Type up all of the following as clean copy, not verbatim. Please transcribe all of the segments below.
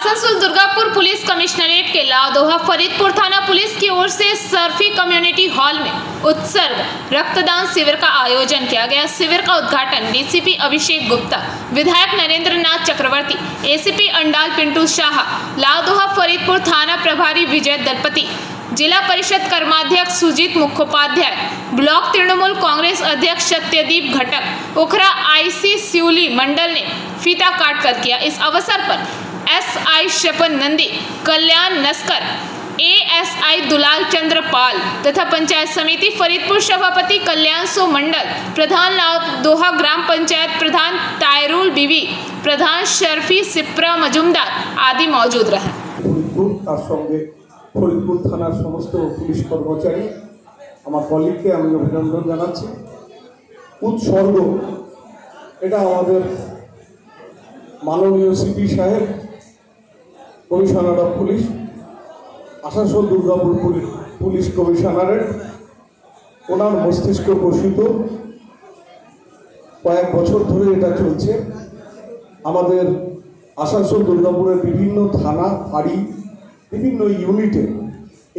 Asansol Durgapur police commissionerate के लादोहा फरीदपुर थाना police की ओर से सर्फी कम्युनिटी हॉल में उत्सर्ग रक्तदान शिविर का आयोजन किया गया। शिविर का उद्घाटन डीसीपी अभिषेक गुप्ता, विधायक नरेंद्र नाथ चक्रवर्ती, एसीपी अंडाल पिंटू शाह, लादोहा फरीदपुर थाना प्रभारी विजय दलपति, जिला परिषद कर्माध्यक्ष सुजीत मुखोपाध्याय, ब्लॉक तृणमूल कांग्रेस अध्यक्ष सत्यदीप घटक, उखरा आईसी सिवली मंडल ने फीता काट कर किया। इस अवसर पर एसआई शपन नंदी, कल्याण नस्कर, एएसआई दुलाल चंद्र पाल तथा पंचायत समिति फरीदपुर सभापति कल्याण सो मंडल, प्रधान लादोहा ग्राम पंचायत प्रधान तायरुल बीबी, प्रधान शर्फी सिप्रा मजुमदार आदि मौजूद रहे। ফরিদপুর থানার সমস্ত পুলিশ কর্মচারী আমার কলিগকে আমি অভিনন্দন জানাচ্ছি। উৎসর্গ এটা আমাদের মাননীয় সিপি সাহেব, commissioner of police, Asansol Durgapur police কমিশনারের ওনার মস্তিষ্ক পোষিত কয়েক বছর ধরে এটা চলছে। আমাদের আসানসোল দুর্গাপুরের বিভিন্ন থানা ফাঁড়ি বিভিন্ন ইউনিটে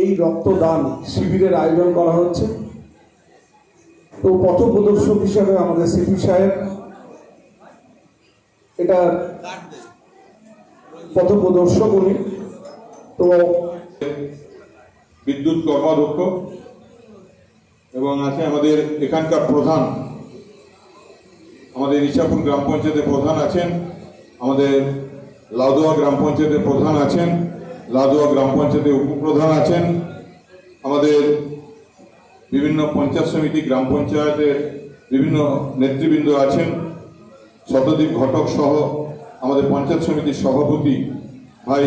এই রক্তদান শিবিরের আয়োজন করা হচ্ছে। তো পথপ্রদর্শক হিসাবে আমাদের সিপি সাহেব এটা পথপ্রদর্শক উনি। তো বিদ্যুৎ কর্মাধ্যক্ষ এবং আছে আমাদের এখানকার প্রধান, আমাদের ইছাপুর গ্রাম পঞ্চায়েতের প্রধান আছেন, আমাদের লাদোয়া গ্রাম পঞ্চায়েতের প্রধান আছেন, লাদোয়া গ্রাম পঞ্চায়েতের উপপ্রধান আছেন, আমাদের বিভিন্ন পঞ্চায়েত সমিতি গ্রাম পঞ্চায়েতের বিভিন্ন নেতৃবৃন্দ আছেন, সত্যদীপ ঘটক সহ আমাদের পঞ্চায়েত সমিতির সভাপতি ভাই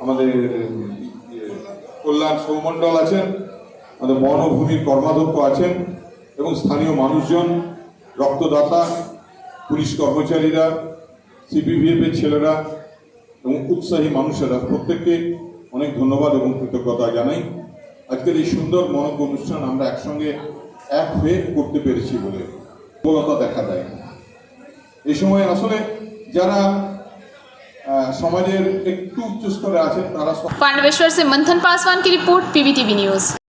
আমাদের কল্যাণ সৌমণ্ডল আছেন, আমাদের বনভূমির কর্মাধ্যক্ষ আছেন এবং স্থানীয় মানুষজন, রক্তদাতা, পুলিশ কর্মচারীরা, সিপিভিএফের ছেলেরা এবং উৎসাহী মানুষেরা প্রত্যেককে অনেক ধন্যবাদ এবং কৃতজ্ঞতা জানাই। আজকের এই সুন্দর মনোজ্ঞ অনুষ্ঠান আমরা একসঙ্গে এক হয়ে করতে পেরেছি বলে সফলতা দেখা দেয়। এই সময় আসলে যারা সমাজের একটু উচ্চ স্তরে আছেন তারা पांडवेश्वर से मंथन पासवान की रिपोर्ट, पीवीटीवी न्यूज।